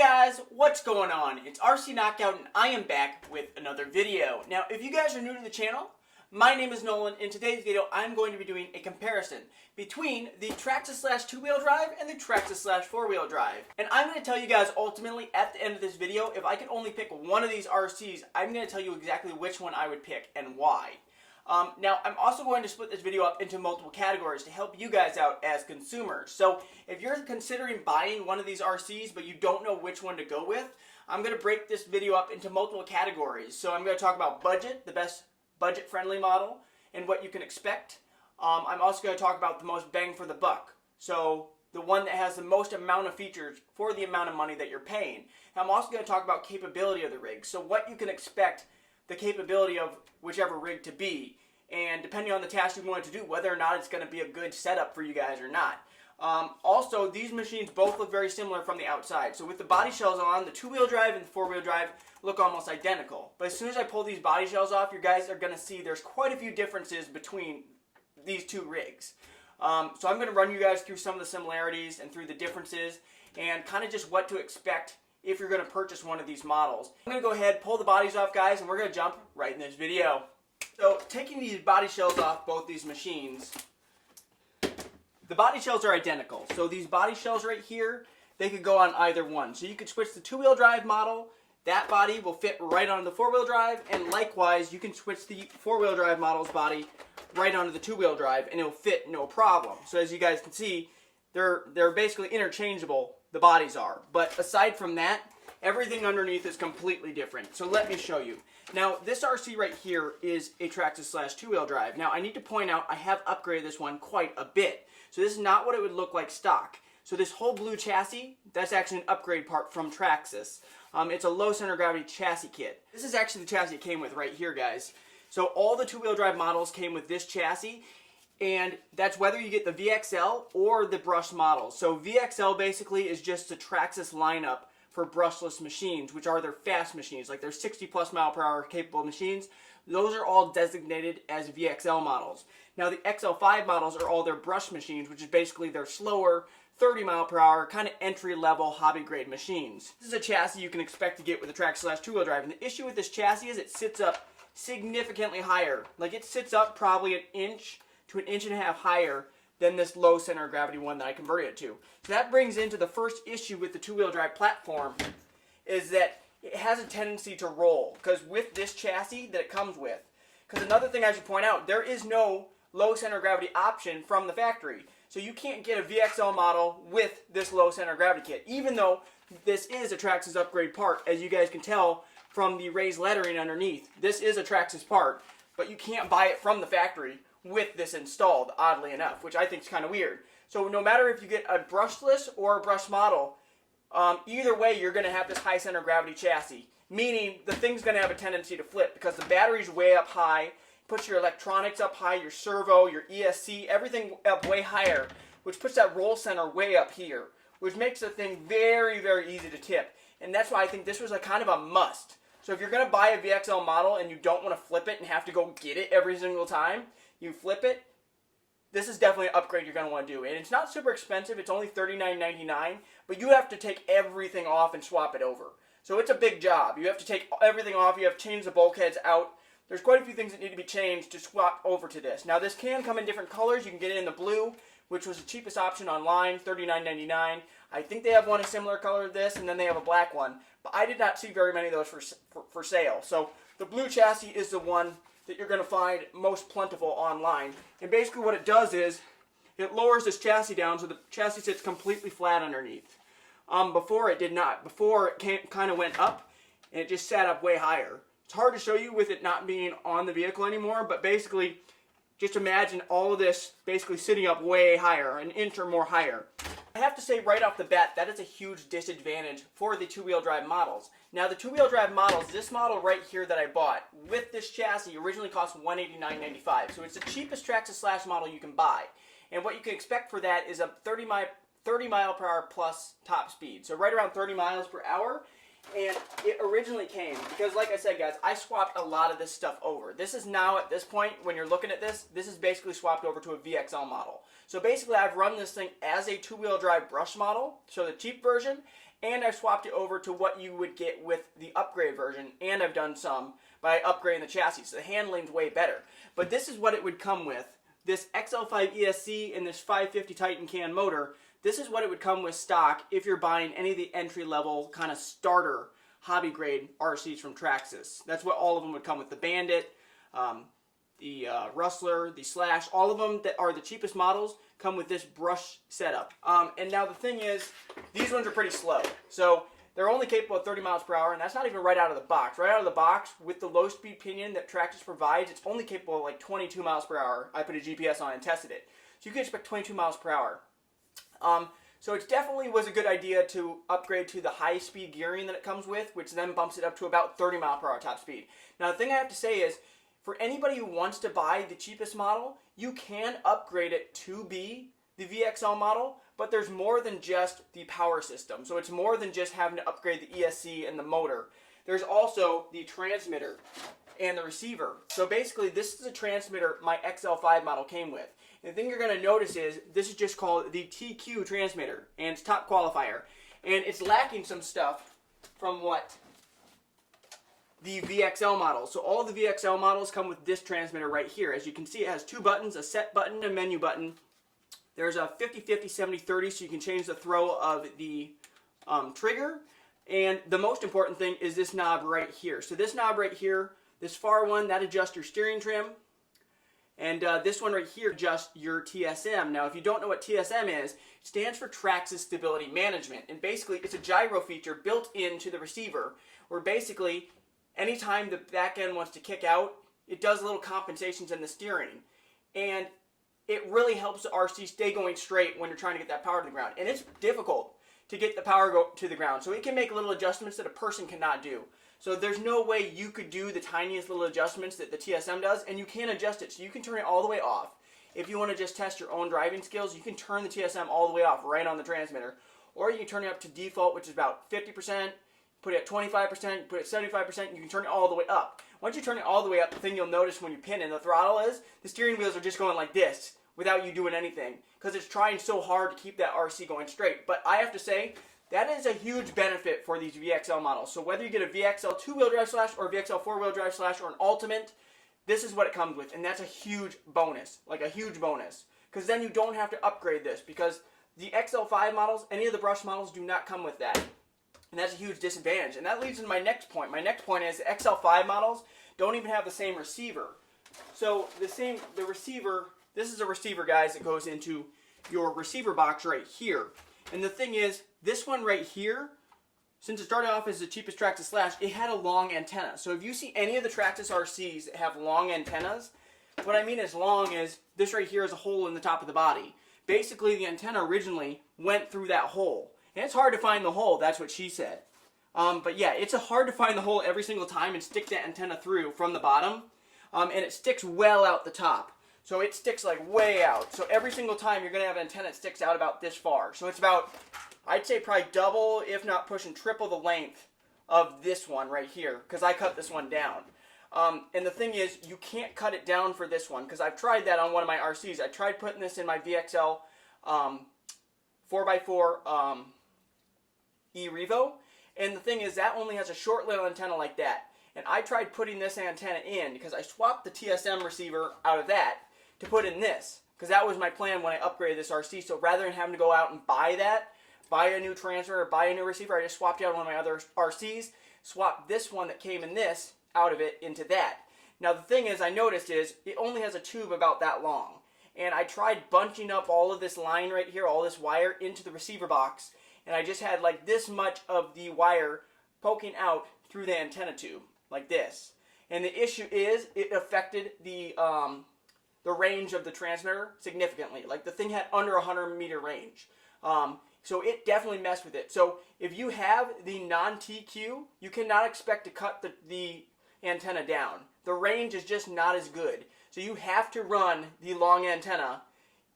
guys, what's going on? It's RC Knockout and I am back with another video. Now, if you guys are new to the channel, my name is Nolan. In today's video, I'm going to be doing a comparison between the Traxxas / two-wheel drive and the Traxxas / four-wheel drive. And I'm going to tell you guys ultimately at the end of this video, if I could only pick one of these RCs, I'm going to tell you exactly which one I would pick and why. Now, I'm also going to split this video up into multiple categories to help you guys out as consumers. So, if you're considering buying one of these RCs but you don't know which one to go with, I'm going to break this video up into multiple categories. So, I'm going to talk about budget, the best budget-friendly model, and what you can expect. I'm also going to talk about the most bang for the buck. So, the one that has the most amount of features for the amount of money that you're paying. And I'm also going to talk about capability of the rig. So, what you can expect the capability of whichever rig to be, and depending on the task you want it to do, whether or not it's going to be a good setup for you guys or not. Also, these machines both look very similar from the outside. So with the body shells on, the two-wheel drive and the four-wheel drive look almost identical. But as soon as I pull these body shells off, you guys are going to see there's quite a few differences between these two rigs. So I'm going to run you guys through some of the similarities and through the differences and kind of just what to expect if you're going to purchase one of these models. I'm going to go ahead, pull the bodies off, guys, and we're going to jump right in this video. So, taking these body shells off both these machines, the body shells are identical. So these body shells right here, they could go on either one. So you could switch the two-wheel drive model, that body will fit right onto the four-wheel drive, and likewise, you can switch the four-wheel drive model's body right onto the two-wheel drive, and it'll fit no problem. So as you guys can see, they're basically interchangeable, the bodies are. But aside from that, everything underneath is completely different. So let me show you. Now, this RC right here is a Traxxas / two-wheel drive. Now, I need to point out I have upgraded this one quite a bit. So this is not what it would look like stock. So this whole blue chassis, that's actually an upgrade part from Traxxas. It's a low center of gravity chassis kit. This is actually the chassis it came with right here, guys. So all the two-wheel drive models came with this chassis. And that's whether you get the VXL or the brushed models. So VXL basically is just the Traxxas lineup for brushless machines, which are their fast machines, like their 60+ mile/hour capable machines. Those are all designated as VXL models. Now the Xl5 models are all their brush machines, which is basically their slower 30 mile/hour kind of entry-level hobby-grade machines. This is a chassis you can expect to get with the Traxxas / two-wheel drive, and the issue with this chassis is it sits up significantly higher. Like it sits up probably an inch to an inch and a half higher than this low center of gravity one that I converted it to. So that brings into the first issue with the two-wheel drive platform, is that it has a tendency to roll, because with this chassis that it comes with. Because another thing I should point out, there is no low center of gravity option from the factory. So you can't get a VXL model with this low center of gravity kit, even though this is a Traxxas upgrade part, as you guys can tell from the raised lettering underneath. This is a Traxxas part, but you can't buy it from the factory with this installed, oddly enough, which I think is kind of weird. So no matter if you get a brushless or a brushed model, either way you're going to have this high center of gravity chassis, meaning the thing's going to have a tendency to flip because the battery's way up high, puts your electronics up high, your servo, your ESC, everything up way higher, which puts that roll center way up here, which makes the thing very, very easy to tip. And that's why I think this was a kind of a must. So if you're going to buy a VXL model and you don't want to flip it and have to go get it every single time you flip it, this is definitely an upgrade you're going to want to do. And it's not super expensive, it's only $39.99, but you have to take everything off and swap it over. So it's a big job. You have to take everything off, you have to change the bulkheads out. There's quite a few things that need to be changed to swap over to this. Now this can come in different colors. You can get it in the blue, which was the cheapest option online, $39.99. I think they have one a similar color to this, and then they have a black one. But I did not see very many of those for sale. So the blue chassis is the one that you're going to find most plentiful online. And basically what it does is it lowers this chassis down so the chassis sits completely flat underneath. Before it did not. Before it kind of went up and it just sat up way higher. It's hard to show you with it not being on the vehicle anymore, but basically just imagine all of this basically sitting up way higher, an inch or more higher. I have to say right off the bat, that is a huge disadvantage for the two-wheel drive models. Now the two-wheel drive models, this model right here that I bought with this chassis originally cost $189.95. So it's the cheapest Traxxas / model you can buy. And what you can expect for that is a 30 mile/hour plus top speed. So right around 30 miles per hour. And it originally came, because like I said guys, I swapped a lot of this stuff over. This is now at this point, when you're looking at this, this is basically swapped over to a VXL model. So basically I've run this thing as a two-wheel drive brush model, so the cheap version, and I've swapped it over to what you would get with the upgrade version, and I've done some by upgrading the chassis, so the handling's way better. But this is what it would come with. This Xl5 ESC and this 550 Titan can motor, this is what it would come with stock if you're buying any of the entry-level kind of starter hobby grade RCs from Traxxas. That's what all of them would come with. The Bandit, the Rustler, the Slash, all of them that are the cheapest models come with this brush setup. And now the thing is, these ones are pretty slow. So they're only capable of 30 miles per hour, and that's not even right out of the box. Right out of the box, with the low-speed pinion that Traxxas provides, it's only capable of like 22 miles per hour. I put a GPS on it and tested it. So you can expect 22 miles per hour. So it definitely was a good idea to upgrade to the high-speed gearing that it comes with, which then bumps it up to about 30 mile per hour top speed. Now the thing I have to say is, for anybody who wants to buy the cheapest model, you can upgrade it to be the VXL model, but there's more than just the power system. So it's more than just having to upgrade the ESC and the motor. There's also the transmitter and the receiver. So basically this is a transmitter my Xl5 model came with. And the thing you're going to notice is this is just called the TQ transmitter, and it's top qualifier. And it's lacking some stuff from what the VXL model. So all the VXL models come with this transmitter right here. As you can see, it has two buttons, a set button and a menu button. There's a 50-50, 70-30, so you can change the throw of the trigger. And the most important thing is this knob right here. So this knob right here, this far one, that adjusts your steering trim. And this one right here adjusts your TSM. Now, if you don't know what TSM is, it stands for Traxxas Stability Management. And basically, it's a gyro feature built into the receiver, where basically, anytime the back end wants to kick out, it does little compensations in the steering. And it really helps the RC stay going straight when you're trying to get that power to the ground. And it's difficult to get the power to the ground. So it can make little adjustments that a person cannot do. So there's no way you could do the tiniest little adjustments that the TSM does, and you can adjust it. So you can turn it all the way off. If you want to just test your own driving skills, you can turn the TSM all the way off right on the transmitter. Or you can turn it up to default, which is about 50%, put it at 25%, put it at 75%, you can turn it all the way up. Once you turn it all the way up, the thing you'll notice when you pin in the throttle is the steering wheels are just going like this without you doing anything, because it's trying so hard to keep that RC going straight. But I have to say, that is a huge benefit for these VXL models. So whether you get a VXL 2-wheel drive slash or a VXL 4-wheel drive slash or an Ultimate, this is what it comes with. And that's a huge bonus, like a huge bonus. Because then you don't have to upgrade this, because the Xl5 models, any of the brush models, do not come with that. And that's a huge disadvantage. And that leads to my next point. My next point is the Xl5 models don't even have the same receiver. So the receiver, this is a receiver, guys, that goes into your receiver box right here. And the thing is, this one right here, since it started off as the cheapest Traxxas Slash, it had a long antenna. So if you see any of the Traxxas RCs that have long antennas, what I mean is long is this right here is a hole in the top of the body. Basically, the antenna originally went through that hole. And it's hard to find the hole, that's what she said. But yeah, it's hard to find the hole every single time and stick that antenna through from the bottom. And it sticks well out the top. So it sticks like way out. So every single time you're going to have an antenna that sticks out about this far. So it's about, I'd say probably double, if not pushing triple the length of this one right here, because I cut this one down. And the thing is, you can't cut it down for this one, because I've tried that on one of my RCs. I tried putting this in my VXL 4x4 E-Revo, and the thing is, that only has a short little antenna like that. And I tried putting this antenna in, because I swapped the TSM receiver out of that to put in this, because that was my plan when I upgraded this RC. So rather than having to go out and buy a new transmitter, or buy a new receiver, I just swapped out one of my other RCs, swapped this one that came in this out of it into that. Now the thing is, I noticed is, it only has a tube about that long. And I tried bunching up all of this line right here, all this wire, into the receiver box, and I just had like this much of the wire poking out through the antenna tube, like this. And the issue is, it affected the range of the transmitter significantly. Like, the thing had under 100-meter range. So it definitely messed with it. So if you have the non-TQ, you cannot expect to cut the antenna down. The range is just not as good. So you have to run the long antenna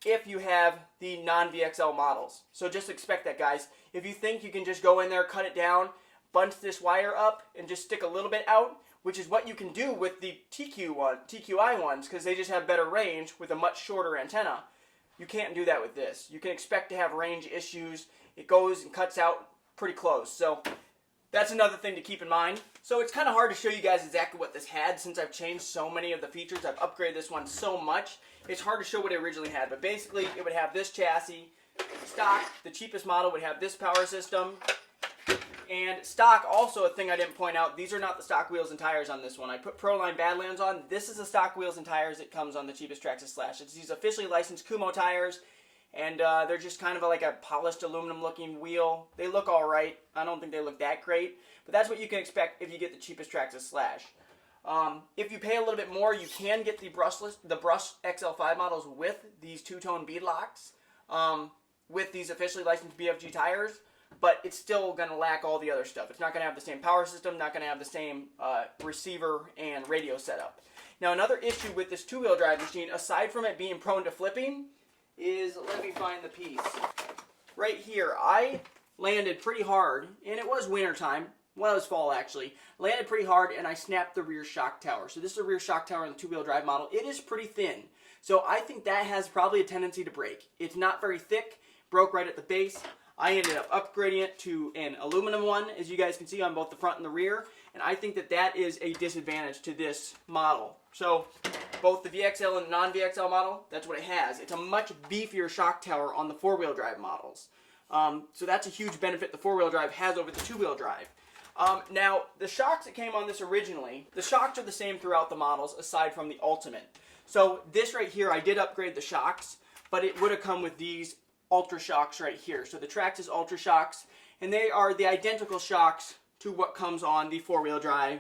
if you have the non-VXL models. So just expect that, guys. If you think you can just go in there, cut it down, bunch this wire up, and just stick a little bit out, which is what you can do with the TQI ones, because they just have better range with a much shorter antenna. You can't do that with this. You can expect to have range issues. It goes and cuts out pretty close. So that's another thing to keep in mind. So it's kind of hard to show you guys exactly what this had since I've changed so many of the features. I've upgraded this one so much. It's hard to show what it originally had. But basically, it would have this chassis. Stock, the cheapest model, would have this power system. And stock, also a thing I didn't point out, these are not the stock wheels and tires on this one. I put Proline Badlands on. This is the stock wheels and tires that comes on the cheapest Traxxas Slash. It's these officially licensed Kumho tires, and they're just kind of like a polished aluminum looking wheel. They look alright. I don't think they look that great, but that's what you can expect if you get the cheapest Traxxas Slash. If you pay a little bit more, you can get the Brushed Xl5 models with these two-tone bead locks, with these officially licensed BFG tires. But it's still going to lack all the other stuff. It's not going to have the same power system, not going to have the same receiver and radio setup. Now, another issue with this two-wheel drive machine, aside from it being prone to flipping, is, let me find the piece. Right here, I landed pretty hard, and it was winter time. Well, it was fall, actually. Landed pretty hard, and I snapped the rear shock tower. So this is a rear shock tower in the two-wheel drive model. It is pretty thin. So I think that has probably a tendency to break. It's not very thick, broke right at the base. I ended up upgrading it to an aluminum one, as you guys can see on both the front and the rear, and I think that that is a disadvantage to this model. So, both the VXL and non-VXL model, that's what it has. It's a much beefier shock tower on the four-wheel drive models. So that's a huge benefit the four-wheel drive has over the two-wheel drive. Now, the shocks that came on this originally, the shocks are the same throughout the models, aside from the Ultimate. So, this right here, I did upgrade the shocks, but it would have come with these Ultra Shocks right here. So the Traxxas Ultra Shocks, and they are the identical shocks to what comes on the four-wheel drive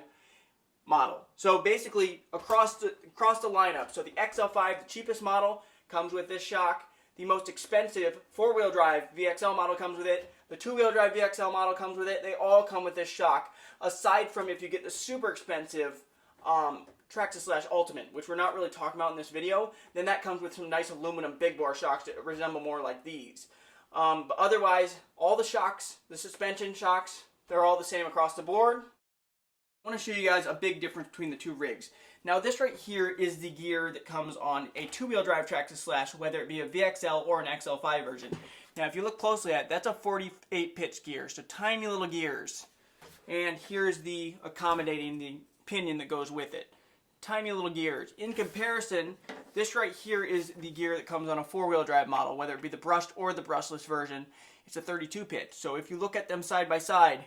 model. So basically across the lineup, so the Xl5, the cheapest model, comes with this shock. The most expensive four-wheel drive VXL model comes with it. The two-wheel drive VXL model comes with it. They all come with this shock, aside from if you get the super expensive Traxxas Slash Ultimate, which we're not really talking about in this video, then that comes with some nice aluminum big bore shocks that resemble more like these. But otherwise, all the shocks, the suspension shocks, they're all the same across the board. I want to show you guys a big difference between the two rigs. Now this right here is the gear that comes on a two-wheel drive Traxxas Slash, whether it be a VXL or an Xl5 version. Now if you look closely at it, that's a 48 pitch gear, so tiny little gears. And here's the accommodating, the pinion that goes with it. Tiny little gears. In comparison, this right here is the gear that comes on a four-wheel drive model, whether it be the brushed or the brushless version. It's a 32 pitch. So if you look at them side by side,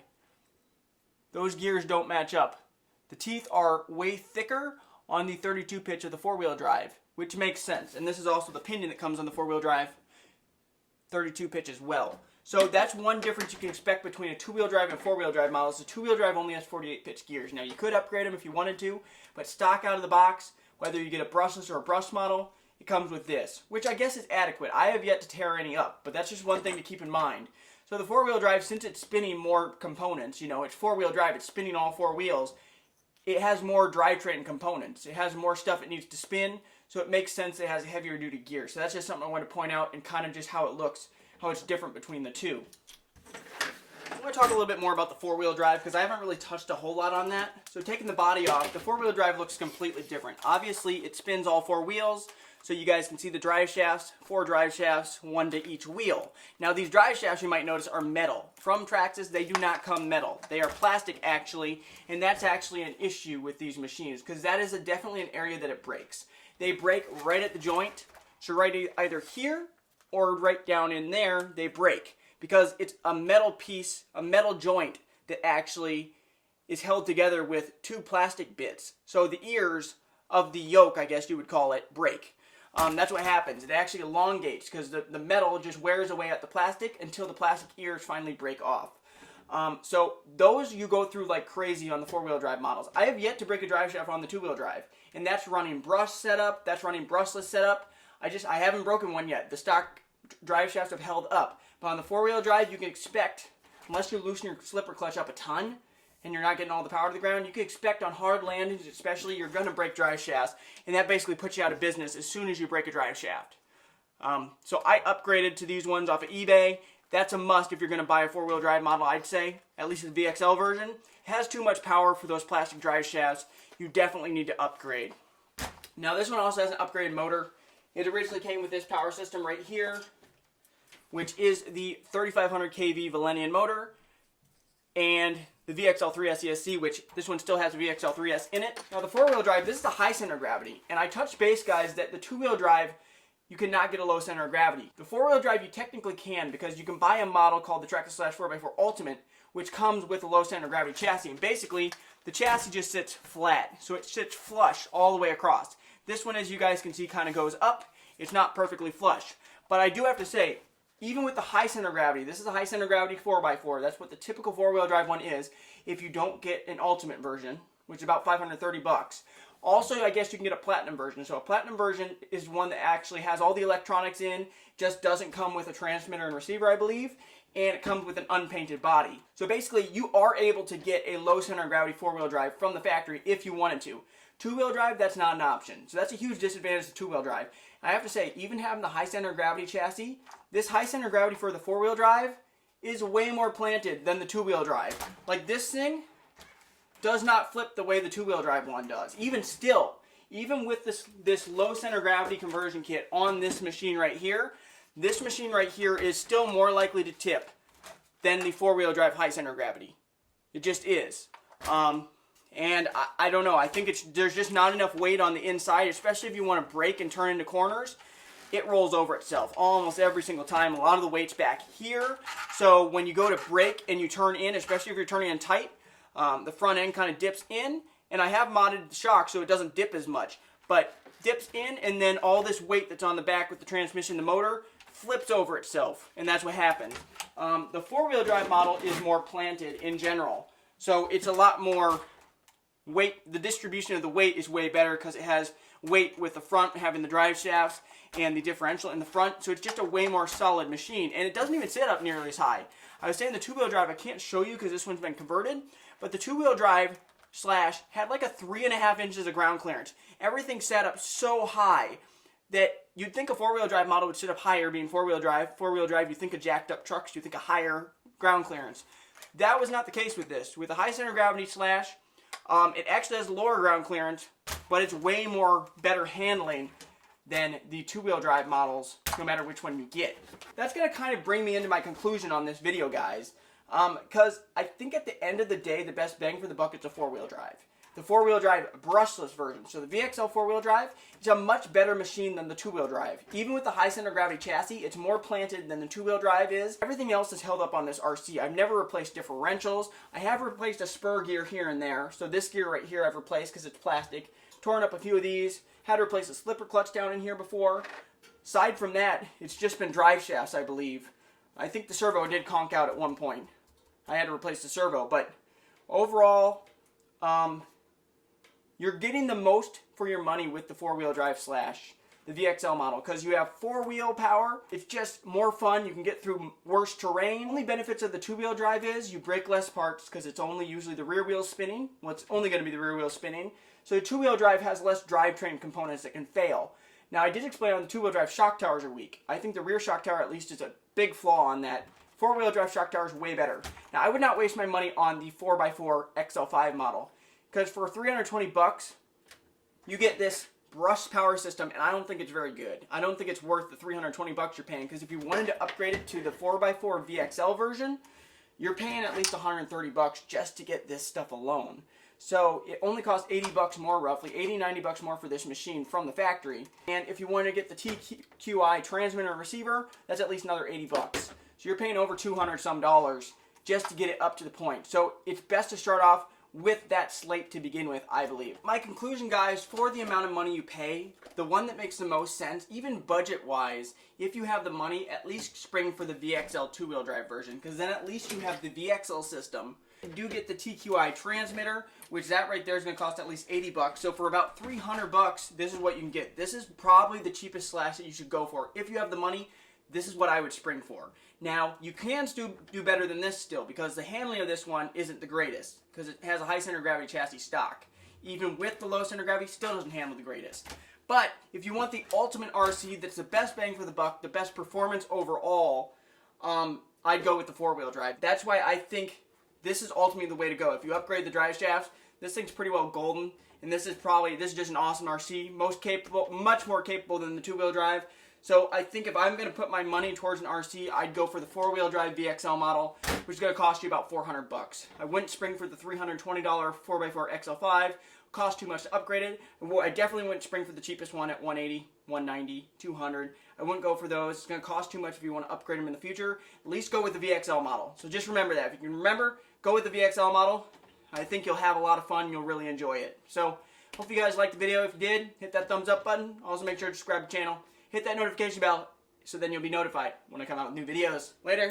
those gears don't match up. The teeth are way thicker on the 32 pitch of the four-wheel drive, which makes sense. And this is also the pinion that comes on the four-wheel drive 32 pitch as well. So that's one difference you can expect between a two-wheel drive and four-wheel drive models. The two-wheel drive only has 48 pitch gears. Now you could upgrade them if you wanted to, but stock out of the box, whether you get a brushless or a brushed model, it comes with this, which I guess is adequate. I have yet to tear any up, but that's just one thing to keep in mind. So the four-wheel drive, since it's spinning more components, you know, it's four-wheel drive, it's spinning all four wheels, it has more drivetrain components. It has more stuff it needs to spin, so it makes sense it has a heavier duty gear. So that's just something I want to point out and kind of just how it looks, how it's different between the two. I want to talk a little bit more about the four-wheel drive because I haven't really touched a whole lot on that. So taking the body off, the four-wheel drive looks completely different. Obviously, it spins all four wheels, so you guys can see the drive shafts, 4 drive shafts, 1 to each wheel. Now these drive shafts, you might notice, are metal. From Traxxas, they do not come metal. They are plastic actually, and that's actually an issue with these machines because that is definitely an area that it breaks. They break right at the joint, so right either here or right down in there, they break. Because it's a metal piece, a metal joint that actually is held together with 2 plastic bits. So the ears of the yoke, I guess you would call it, break. That's what happens. It actually elongates because the metal just wears away at the plastic until the plastic ears finally break off. So those you go through like crazy on the four-wheel drive models. I have yet to break a drive shaft on the two-wheel drive, and that's running brush setup, that's running brushless setup. I haven't broken one yet. The stock drive shafts have held up. But on the four-wheel drive, you can expect, unless you loosen your slipper clutch up a ton and you're not getting all the power to the ground, you can expect on hard landings, especially, you're going to break drive shafts, and that basically puts you out of business as soon as you break a drive shaft. So I upgraded to these ones off of eBay. That's a must if you're going to buy a four-wheel drive model, I'd say, at least the VXL version. It has too much power for those plastic drive shafts. You definitely need to upgrade. Now this one also has an upgraded motor. It originally came with this power system right here, which is the 3500 kV Valenian motor, and the VXL3S ESC, which this one still has a VXL3S in it. Now the four-wheel drive, this is a high center of gravity, and I touched base, guys, that the two-wheel drive, you cannot get a low center of gravity. The four-wheel drive, you technically can, because you can buy a model called the Traxxas 4x4 Ultimate, which comes with a low center of gravity chassis, and basically, the chassis just sits flat, so it sits flush all the way across. This one, as you guys can see, kind of goes up. It's not perfectly flush, but I do have to say, even with the high center of gravity, this is a high center of gravity 4x4. That's what the typical four-wheel drive one is if you don't get an Ultimate version, which is about 530 bucks. Also, I guess you can get a Platinum version. So a Platinum version is one that actually has all the electronics in, just doesn't come with a transmitter and receiver, I believe, and it comes with an unpainted body. So basically, you are able to get a low center of gravity four-wheel drive from the factory if you wanted to. Two-wheel drive, that's not an option. So that's a huge disadvantage to two-wheel drive. I have to say, even having the high center of gravity chassis, this high center of gravity for the four-wheel drive is way more planted than the two-wheel drive. Like, this thing does not flip the way the two-wheel drive one does. Even still, even with this low center of gravity conversion kit on this machine right here, this machine right here is still more likely to tip than the four-wheel drive high center of gravity. It just is. And I don't know, I think there's just not enough weight on the inside, especially if you want to brake and turn into corners. It rolls over itself almost every single time. A lot of the weight's back here. So when you go to brake and you turn in, especially if you're turning in tight, the front end kind of dips in. And I have modded the Shox so it doesn't dip as much. But dips in, and then all this weight that's on the back with the transmission, the motor, flips over itself. And that's what happened. The four-wheel drive model is more planted in general. So it's a lot more weight. The distribution of the weight is way better because it has weight with the front having the drive shafts and the differential in the front, so it's just a way more solid machine, and it doesn't even sit up nearly as high. I was saying the two-wheel drive I can't show you because this one's been converted, but the two-wheel drive slash had like a 3.5 inches of ground clearance. Everything sat up so high that you'd think a four-wheel drive model would sit up higher being four-wheel drive. Four-wheel drive, you think of jacked up trucks, you think of higher ground clearance. That was not the case with this. With a high center of gravity slash, it actually has lower ground clearance, but it's way more better handling than the two-wheel drive models, no matter which one you get. That's going to kind of bring me into my conclusion on this video, guys, because I think at the end of the day, the best bang for the buck is a four-wheel drive. The four-wheel drive brushless version. So the VXL four-wheel drive is a much better machine than the two-wheel drive. Even with the high center of gravity chassis, it's more planted than the two-wheel drive is. Everything else is held up on this RC. I've never replaced differentials. I have replaced a spur gear here and there. So this gear right here I've replaced because it's plastic. Torn up a few of these. Had to replace a slipper clutch down in here before. Aside from that, it's just been drive shafts, I believe. I think the servo did conk out at one point. I had to replace the servo, but overall, you're getting the most for your money with the four-wheel drive slash the VXL model because you have four-wheel power. It's just more fun. You can get through worse terrain. Only benefits of the two-wheel drive is you break less parts because it's only usually the rear wheel spinning. Well, it's only going to be the rear wheel spinning. So the two-wheel drive has less drivetrain components that can fail. Now, I did explain on the two-wheel drive shock towers are weak. I think the rear shock tower at least is a big flaw on that. Four-wheel drive shock tower is way better. Now, I would not waste my money on the 4x4 Xl5 model because for 320 bucks, you get this brushed power system, and I don't think it's very good. I don't think it's worth the 320 bucks you're paying because if you wanted to upgrade it to the 4x4 VXL version, you're paying at least 130 bucks just to get this stuff alone. So it only costs 80 bucks more roughly, 80, 90 bucks more for this machine from the factory. And if you want to get the TQI transmitter and receiver, that's at least another 80 bucks. So you're paying over 200 some dollars just to get it up to the point. So it's best to start off with that slate to begin with, I believe. My conclusion, guys, for the amount of money you pay, the one that makes the most sense, even budget-wise, if you have the money, at least spring for the VXL two-wheel drive version, because then at least you have the VXL system. You do get the TQI transmitter, which that right there is going to cost at least 80 bucks. So for about 300 bucks, this is what you can get. This is probably the cheapest slash that you should go for. If you have the money, this is what I would spring for. Now, you can still do better than this still, because the handling of this one isn't the greatest, because it has a high center of gravity chassis stock. Even with the low center of gravity, still doesn't handle the greatest. But if you want the ultimate RC that's the best bang for the buck, the best performance overall, I'd go with the four-wheel drive. That's why I think this is ultimately the way to go. If you upgrade the drive shafts, This thing's pretty well golden, and this is just an awesome RC, much more capable than the two-wheel drive. So I think if I'm going to put my money towards an RC, I'd go for the four-wheel drive VXL model, which is going to cost you about $400. I wouldn't spring for the $320 4x4 Xl5. Cost too much to upgrade it. I definitely wouldn't spring for the cheapest one at $180, $190, $200. I wouldn't go for those. It's going to cost too much if you want to upgrade them in the future. At least go with the VXL model. So just remember that. If you can remember, go with the VXL model. I think you'll have a lot of fun and you'll really enjoy it. So hope you guys liked the video. If you did, hit that thumbs up button. Also make sure to subscribe to the channel. Hit that notification bell so then you'll be notified when I come out with new videos. Later.